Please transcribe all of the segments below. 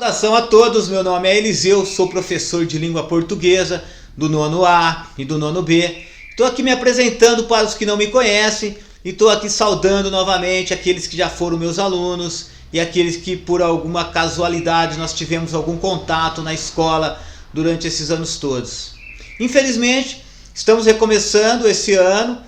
Saudação a todos, meu nome é Eliseu, sou professor de língua portuguesa do nono A e do nono B. Estou aqui me apresentando para os que não me conhecem e estou aqui saudando novamente aqueles que já foram meus alunos e aqueles que por alguma casualidade nós tivemos algum contato na escola durante esses anos todos. Infelizmente, estamos recomeçando esse ano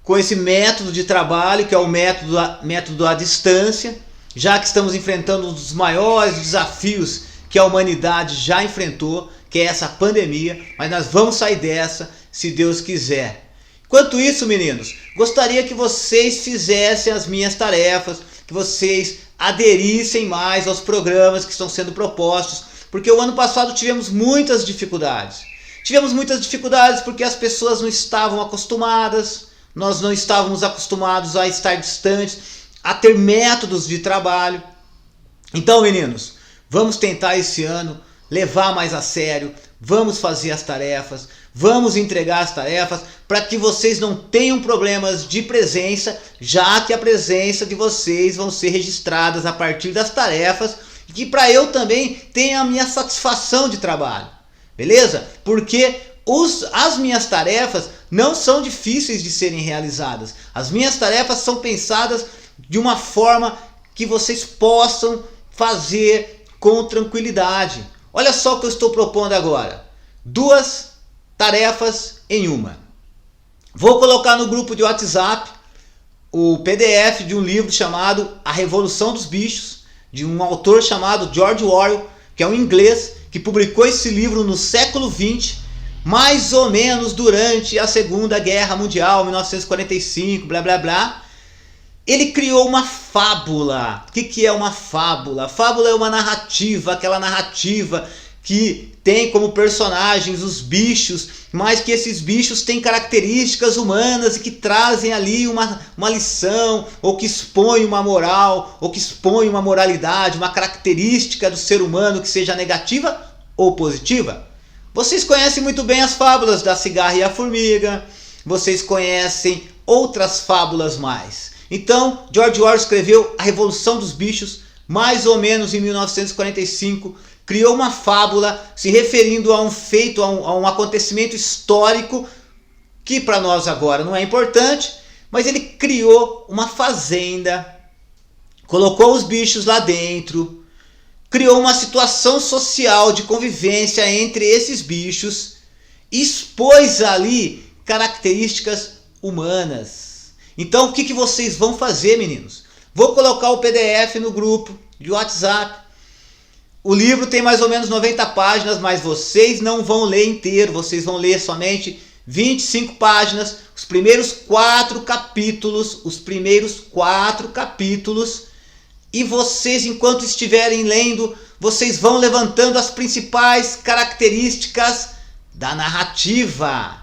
com esse método de trabalho que é o método à distância, já que estamos enfrentando um dos maiores desafios que a humanidade já enfrentou, que é essa pandemia, mas nós vamos sair dessa se Deus quiser. Enquanto isso, meninos, gostaria que vocês fizessem as minhas tarefas, que vocês aderissem mais aos programas que estão sendo propostos, porque o ano passado tivemos muitas dificuldades. Tivemos muitas dificuldades porque as pessoas não estavam acostumadas, nós não estávamos acostumados a estar distantes, a ter métodos de trabalho. Então, meninos, vamos tentar esse ano levar mais a sério, vamos fazer as tarefas, vamos entregar as tarefas para que vocês não tenham problemas de presença, já que a presença de vocês vão ser registradas a partir das tarefas e que para eu também tenha a minha satisfação de trabalho, beleza? Porque as minhas tarefas não são difíceis de serem realizadas, as minhas tarefas são pensadas de uma forma que vocês possam fazer com tranquilidade. Olha só o que eu estou propondo agora. 2 tarefas em uma. Vou colocar no grupo de WhatsApp o PDF de um livro chamado A Revolução dos Bichos, de um autor chamado George Orwell, que é um inglês que publicou esse livro no século XX, mais ou menos durante a Segunda Guerra Mundial, 1945, blá blá blá. Ele criou uma fábula. O que é uma fábula? Fábula é uma narrativa, aquela narrativa que tem como personagens os bichos, mas que esses bichos têm características humanas e que trazem ali uma lição, ou que expõem uma moral, ou que expõem uma moralidade, uma característica do ser humano que seja negativa ou positiva. Vocês conhecem muito bem as fábulas da cigarra e a formiga, vocês conhecem outras fábulas mais. Então, George Orwell escreveu A Revolução dos Bichos, mais ou menos em 1945, criou uma fábula se referindo a um feito, a um acontecimento histórico que para nós agora não é importante, mas ele criou uma fazenda, colocou os bichos lá dentro, criou uma situação social de convivência entre esses bichos, expôs ali características humanas. Então o que vocês vão fazer, meninos? Vou colocar o PDF no grupo de WhatsApp. O livro tem mais ou menos 90 páginas, mas vocês não vão ler inteiro. Vocês vão ler somente 25 páginas, os primeiros 4 capítulos. E vocês, enquanto estiverem lendo, vocês vão levantando as principais características da narrativa.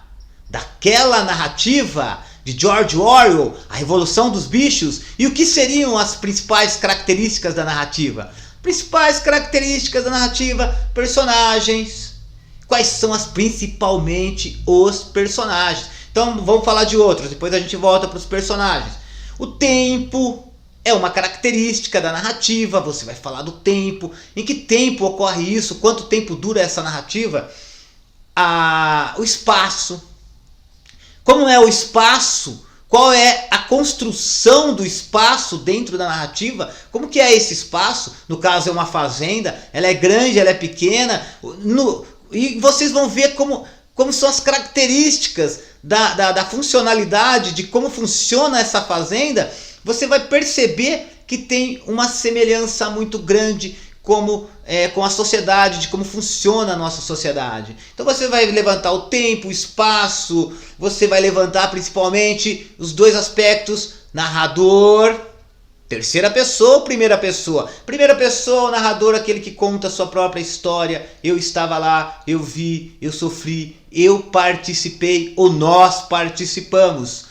Daquela narrativa de George Orwell, A Revolução dos Bichos. E o que seriam as principais características da narrativa? Principais características da narrativa: personagens. Quais são principalmente os personagens? Então vamos falar de outros, depois a gente volta para os personagens. O tempo é uma característica da narrativa, você vai falar do tempo. Em que tempo ocorre isso? Quanto tempo dura essa narrativa? O espaço. Como é o espaço? Qual é a construção do espaço dentro da narrativa? Como que é esse espaço? No caso é uma fazenda, ela é grande, ela é pequena. E vocês vão ver como são as características da funcionalidade, de como funciona essa fazenda. Você vai perceber que tem uma semelhança muito grande com a sociedade, de como funciona a nossa sociedade. Então você vai levantar o tempo, o espaço, você vai levantar principalmente os 2 aspectos: narrador, terceira pessoa ou primeira pessoa. Primeira pessoa, o narrador, aquele que conta a sua própria história. Eu estava lá, eu vi, eu sofri, eu participei ou nós participamos.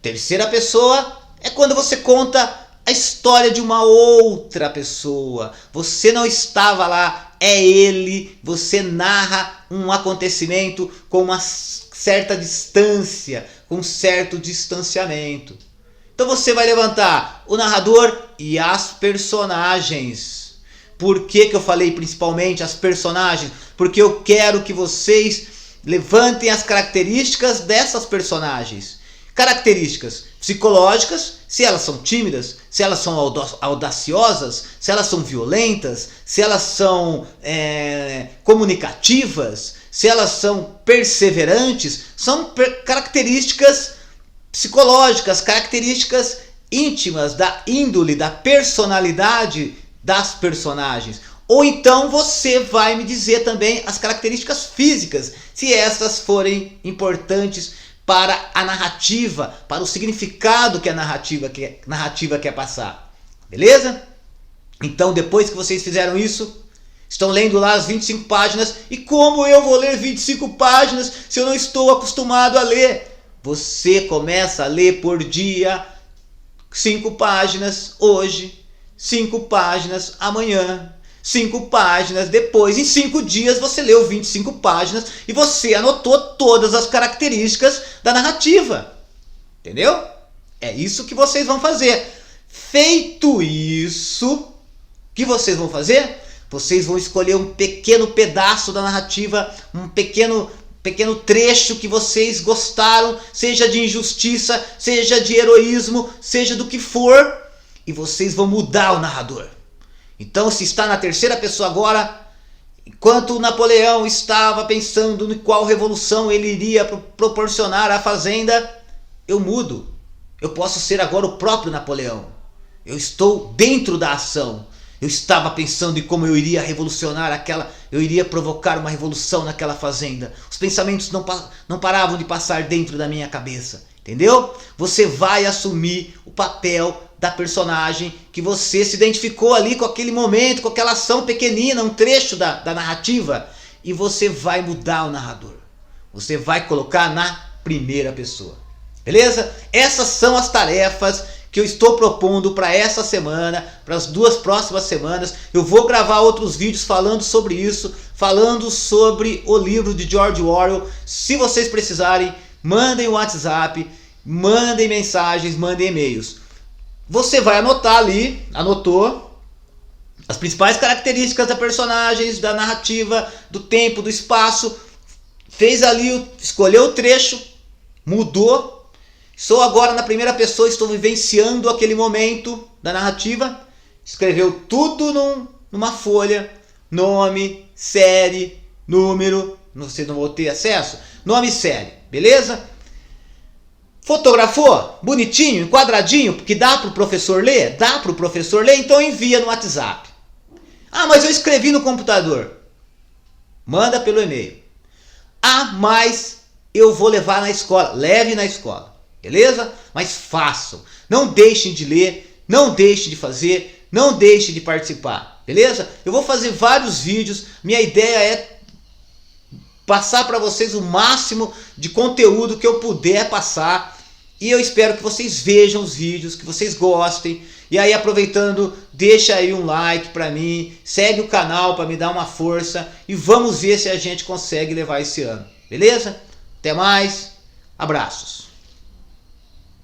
Terceira pessoa é quando você conta a história de uma outra pessoa. Você não estava lá, é ele. Você narra um acontecimento com uma certa distância, com um certo distanciamento. Então você vai levantar o narrador e as personagens. Por que eu falei principalmente as personagens? Porque eu quero que vocês levantem as características dessas personagens. Características psicológicas, se elas são tímidas, se elas são audaciosas, se elas são violentas, se elas são comunicativas, se elas são perseverantes. São características psicológicas, características íntimas da índole, da personalidade das personagens. Ou então você vai me dizer também as características físicas, se essas forem importantes para a narrativa, para o significado que a narrativa quer passar. Beleza? Então, depois que vocês fizeram isso, estão lendo lá as 25 páginas. E como eu vou ler 25 páginas se eu não estou acostumado a ler? Você começa a ler por dia 5 páginas hoje, 5 páginas amanhã, 5 páginas depois. Em 5 dias você leu 25 páginas e você anotou todas as características da narrativa. Entendeu? É isso que vocês vão fazer. Feito isso, o que vocês vão fazer? Vocês vão escolher um pequeno pedaço da narrativa, um pequeno trecho que vocês gostaram, seja de injustiça, seja de heroísmo, seja do que for, e vocês vão mudar o narrador. Então, se está na terceira pessoa agora, enquanto Napoleão estava pensando em qual revolução ele iria proporcionar à fazenda, eu mudo. Eu posso ser agora o próprio Napoleão. Eu estou dentro da ação. Eu estava pensando em como eu iria revolucionar eu iria provocar uma revolução naquela fazenda. Os pensamentos não paravam de passar dentro da minha cabeça. Entendeu? Você vai assumir o papel da personagem que você se identificou ali com aquele momento, com aquela ação pequenina, um trecho da narrativa. E você vai mudar o narrador. Você vai colocar na primeira pessoa. Beleza? Essas são as tarefas que eu estou propondo para essa semana, para as 2 próximas semanas. Eu vou gravar outros vídeos falando sobre isso, falando sobre o livro de George Orwell. Se vocês precisarem, mandem o WhatsApp, mandem mensagens, mandem e-mails. Você vai anotar ali, anotou as principais características da personagem, da narrativa, do tempo, do espaço. Fez ali, escolheu o trecho, mudou. Sou agora na primeira pessoa, estou vivenciando aquele momento da narrativa. Escreveu tudo numa folha, nome, série, número, você não vai ter acesso, nome e série, beleza? Fotografou, bonitinho, enquadradinho, porque dá para o professor ler? Dá para o professor ler, então envia no WhatsApp. Ah, mas eu escrevi no computador. Manda pelo e-mail. Ah, mas eu vou levar na escola. Leve na escola. Beleza? Mas façam. Não deixem de ler, não deixem de fazer, não deixem de participar. Beleza? Eu vou fazer vários vídeos. Minha ideia é passar para vocês o máximo de conteúdo que eu puder passar. E eu espero que vocês vejam os vídeos, que vocês gostem. E aí, aproveitando, deixa aí um like para mim, segue o canal para me dar uma força e vamos ver se a gente consegue levar esse ano. Beleza? Até mais. Abraços.